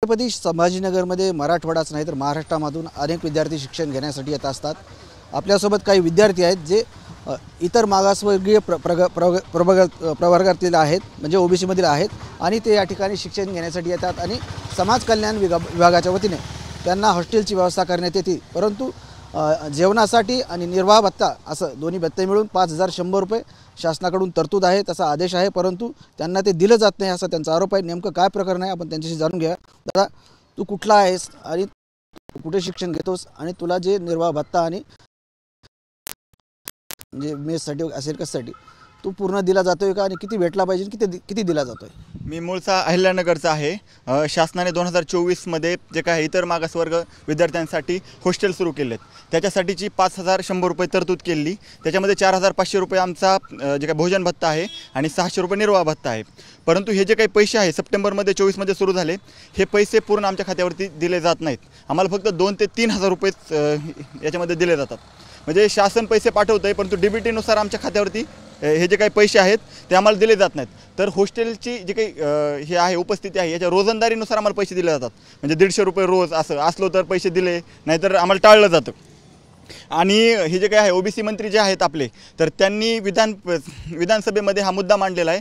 छत्रपती संभाजीनगरमध्ये मराठवाडाच नाही तर महाराष्ट्रामधून अनेक विद्यार्थी शिक्षण घेण्यासाठी येत असतात। आपल्यासोबत काही विद्यार्थी आहेत जे इतर मागासवर्गीय प्रवर्गातील आहेत, म्हणजे ओबीसी मधील आहेत आणि ते या ठिकाणी शिक्षण घेण्यासाठी येतात आणि समाज कल्याण विभागाच्या वतीने त्यांना हॉस्टेलची व्यवस्था करण्यात येते। परंतु जेवणासाठी आणि निर्वाह भत्ता असं दोन्ही भत्ते मिळून 5100 रुपये शासनाकडून तरतूद आहे, तसा आदेश आहे, परंतु त्यांना ते दिलं जात नाही असा त्यांचा आरोप आहे। नेमकं काय प्रकरण आहे आपण त्यांच्याशी जाणून घ्या। दादा, तू कुठला आहेस आणि कुठे शिक्षण घेतोस आणि तुला जे निर्वाह भत्ता आणि म्हणजे मेससाठी असेल कशासाठी तू पूर्ण दिला जातोय का आणि किती भेटला पाहिजे, किती दिला जातोय? मी मूळचा अहिल्यानगरचा आहे। शासनाने 2024 मध्ये जे काही इतर मागासवर्ग विद्यार्थ्यांसाठी हॉस्टेल सुरू केलेत त्याच्यासाठीची 5100 रुपये तरतूद केली। त्याच्यामध्ये 4500 रुपये आमचा जे काही भोजन भत्ता आहे आणि 600 रुपये निर्वाह भत्ता आहे। परंतु हे जे काही पैसे आहे सप्टेंबरमध्ये 24 मध्ये सुरू झाले, हे पैसे पूर्ण आमच्या खात्यावरती दिले जात नाहीत। आम्हाला फक्त 2 ते 3000 रुपये याच्यामध्ये दिले जातात। म्हणजे शासन पैसे पाठवतंय, परंतु डीबीटीनुसार आमच्या खात्यावरती हे जे काही पैसे आहेत ते आम्हाला दिले जात नाहीत। तर हॉस्टेलची जी काही हे आहे उपस्थिती आहे याच्या रोजंदारीनुसार आम्हाला पैसे दिले जातात। म्हणजे 150 रुपये रोज असं असलो तर पैसे दिले, नाहीतर आम्हाला टाळलं जातं। आणि हे जे काही आहे ओबीसी मंत्री जे आहेत आपले, तर त्यांनी विधानसभेमध्ये हा मुद्दा मांडलेला आहे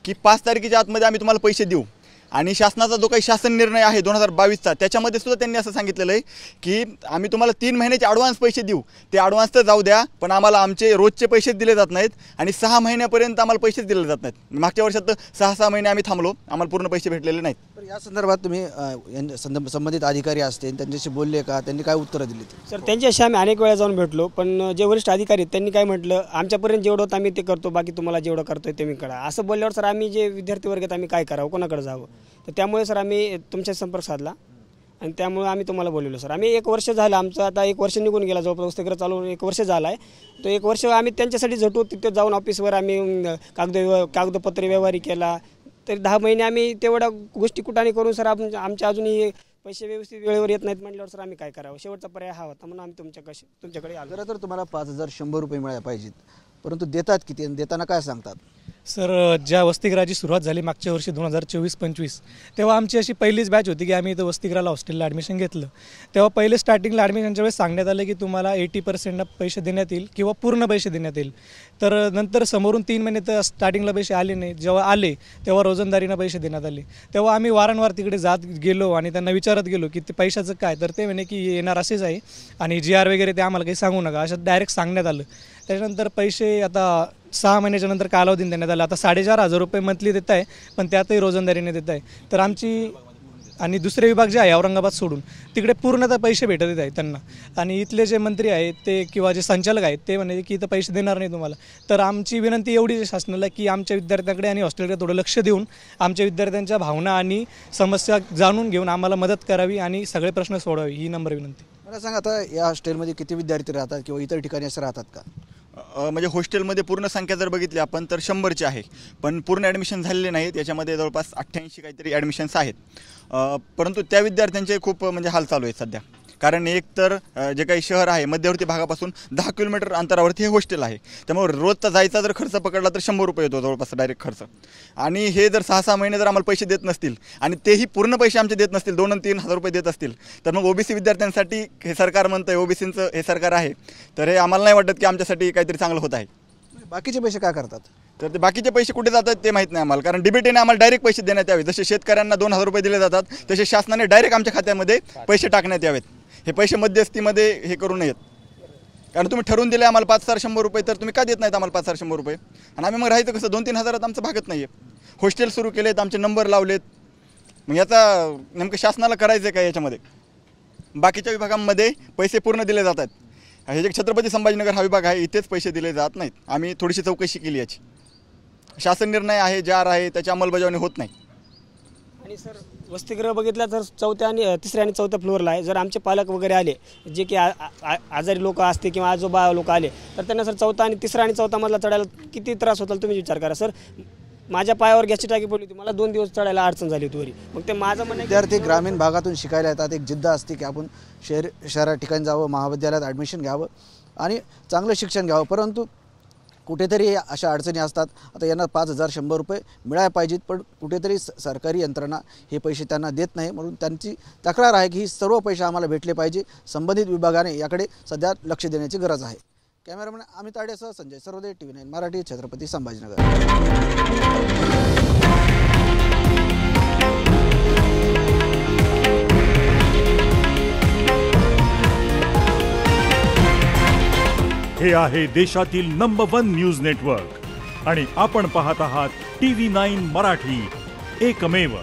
की 5 तारखेच्या आतमध्ये आम्ही तुम्हाला पैसे देऊ। आणि शासनाचा जो काही शासन निर्णय आहे 2022चा त्याच्यामध्ये सुद्धा त्यांनी असं सांगितलेलं आहे की आम्ही तुम्हाला 3 महिन्याचे ॲडव्हान्स पैसे देऊ। ते ॲडव्हान्स तर जाऊ द्या, पण आम्हाला आमचे रोजचे पैसेच दिले जात नाहीत आणि 6 महिन्यापर्यंत आम्हाला पैसेच दिले जात नाहीत। मागच्या वर्षात तर 6 महिने आम्ही थांबलो, आम्हाला पूर्ण पैसे भेटलेले नाहीत। तर या संदर्भात तुम्ही संबंधित अधिकारी असतील त्यांच्याशी बोलले का? त्यांनी काय उत्तरं दिली? सर, त्यांच्याशी आम्ही अनेक वेळा जाऊन भेटलो, पण जे वरिष्ठ अधिकारी आहेत त्यांनी काय म्हटलं, आमच्यापर्यंत जेवढं होतं आम्ही ते करतो, बाकी तुम्हाला जेवढं करतोय ते मी करा। असं बोलल्यावर सर आम्ही जे विद्यार्थी वर्ग आहेत आम्ही काय करावं, कोणाकडे जावं? तर त्यामुळे सर आम्ही तुमच्या संपर्क साधला आणि त्यामुळे आम्ही तुम्हाला बोलवलं। सर आम्ही 1 वर्ष झालं, आमचं आता 1 वर्ष निघून गेला, जवळपास वसतिगृह चालू 1 वर्ष झालं आहे। तो 1 वर्ष आम्ही त्यांच्यासाठी झटू, तिथे जाऊन ऑफिसवर आम्ही कागदपत्र व्यवहारी केला। तरी 10 महिने आम्ही तेवढ्या गोष्टी कुठाने करून सर आमच्या अजूनही पैसे व्यवस्थित वेळेवर येत नाहीत म्हटल्यावर सर आम्ही काय करावं? शेवटचा पर्याय हा होता म्हणून आम्ही तुमच्याकडे आलो। खरं तर तुम्हाला 5100 रुपये मिळायला पाहिजेत, परंतु देतात किती आणि देताना काय सांगतात? सर, ज्या वसतिगृहाची सुरुवात झाली मागच्या वर्षी 2024-25 तेव्हा आमची अशी पहिलीच बॅच होती की आम्ही इथं वसतिगृहाला हॉस्टेलला ॲडमिशन घेतलं। तेव्हा पहिले स्टार्टिंगला ॲडमिशनच्या वेळेस सांगण्यात आलं की तुम्हाला 80% पैसे देण्यात येईल किंवा पूर्ण पैसे देण्यात येईल। तर नंतर समोरून 3 महिने तर स्टार्टिंगला पैसे आले नाही, जेव्हा आले तेव्हा रोजंदारीनं पैसे देण्यात आले। तेव्हा आम्ही वारंवार तिकडे जात गेलो आणि त्यांना विचारत गेलो की ते पैशाचं काय, तर ते म्हणे की येणार असेच आहे आणि GR वगैरे ते आम्हाला काही सांगू नका, असं डायरेक्ट सांगण्यात आलं। त्याच्यानंतर पैसे आता 6 महिन्याच्या नंतर कालावधीने देण्यात आला। आता 4500 रुपये मंथली देत आहे, पण त्यातही रोजंदारीने देत आहे। तर आमची आणि दुसरे विभाग जे आहे औरंगाबाद सोडून तिकडे पूर्णतः पैसे भेटत येत आहेत त्यांना। आणि इथले जे मंत्री आहेत ते किंवा जे संचालक आहेत ते म्हणे की इथं पैसे देणार नाही तुम्हाला। तर आमची विनंती एवढी आहे शासनाला की आमच्या विद्यार्थ्यांकडे आणि हॉस्टेलकडे थोडं लक्ष देऊन आमच्या विद्यार्थ्यांच्या भावना आणि समस्या जाणून घेऊन आम्हाला मदत करावी आणि सगळे प्रश्न सोडवावे, ही नम्र विनंती। मला सांगा, आता या हॉस्टेलमध्ये किती विद्यार्थी राहतात किंवा इतर ठिकाणी असं राहतात का? म्हणजे हॉस्टेलमध्ये पूर्ण संख्या जर बघितली आपण तर 100ची आहे, पण पूर्ण ॲडमिशन झालेले नाहीत। याच्यामध्ये जवळपास 88 काहीतरी ॲडमिशन्स आहेत, परंतु त्या विद्यार्थ्यांचे खूप म्हणजे हाल चालू आहेत सध्या। कारण एक तर जे काही शहर आहे मध्यवर्ती भागापासून 10 किलोमीटर अंतरावरती हे हॉस्टेल आहे, त्यामुळे रोजचा जायचा जर खर्च पकडला तर 100 रुपये येतो जवळपास डायरेक्ट खर्च। आणि हे जर 6 महिने जर आम्हाला पैसे देत नसतील आणि तेही पूर्ण पैसे आमचे देत नसतील, 2 आणि 3000 रुपये देत असतील, तर मग ओबीसी विद्यार्थ्यांसाठी हे सरकार म्हणतंय ओबीसींचं हे सरकार आहे, तर हे आम्हाला नाही वाटत की आमच्यासाठी काहीतरी चांगलं होत आहे। बाकीचे पैसे काय करतात? तर ते बाकीचे पैसे कुठे जातात ते माहीत नाही आम्हाला, कारण डीबीटीने आम्हाला डायरेक्ट पैसे देण्यात यावे। जसे शेतकऱ्यांना 2000 रुपये दिले जातात, तसे शासनाने डायरेक्ट आमच्या खात्यामध्ये पैसे टाकण्यात यावेत। हे पैसे मध्यस्थीमध्ये हे करू नयेत, कारण तुम्ही ठरवून दिले आम्हाला 5100 रुपये, तर तुम्ही का देत नाहीत आम्हाला 5100 रुपये? आणि आम्ही मग राहायचं कसं? 2-3 हजारात आमचं भागत नाही आहे। हॉस्टेल सुरू केलेत, आमचे नंबर लावलेत, मग याचा नेमकं शासनाला करायचं आहे का? याच्यामध्ये बाकीच्या विभागांमध्ये पैसे पूर्ण दिले जातात, हे जे छत्रपती संभाजीनगर हा विभाग आहे इथेच पैसे दिले जात नाहीत। आम्ही थोडीशी चौकशी केली याची, शासन निर्णय आहे, JR आहे, त्याची अंमलबजावणी होत नाही। आणि सर वसतिगृह बघितलं तर 3ऱ्या आणि 4थ्या फ्लोअरला आहे। जर आमचे पालक वगैरे आले, जे की आजारी लोक असते किंवा आजोबा लोक आले, तर त्यांना सर 4था आणि 3रा आणि 4था मजला चढायला किती त्रास होता तुम्ही विचार करा। सर माझ्या पायावर गॅसची टाकी पडली होती, मला 2 दिवस चढायला अडचण झाली होती वरी। मग ते माझं म्हणणं, विद्यार्थी ग्रामीण भागातून शिकायला येतात, एक जिद्द असते की आपण शहरा ठिकाणी जावं, महाविद्यालयात ॲडमिशन घ्यावं आणि चांगलं शिक्षण घ्यावं, परंतु कुठेतरी अशा अडचणी असतात. आता यांना 5,100 रुपये मिळायला पाहिजेत, पण कुठेतरी सरकारी यंत्रणा हे पैसे त्यांना देत नाही. म्हणून त्यांची तक्रार आहे की ही सर्व पैसे आम्हाला भेटले पाहिजे. संबंधित विभागाने याकडे सध्या लक्ष देण्याची गरज आहे. कॅमेरामॅन अमित ताडेसह संजय सर्वदे, TV9 मराठी, छत्रपती संभाजीनगर. हे आहे देशातील नंबर 1 न्यूज नेटवर्क आणि आपण पाहत आहात TV9 मराठी, एकमेव.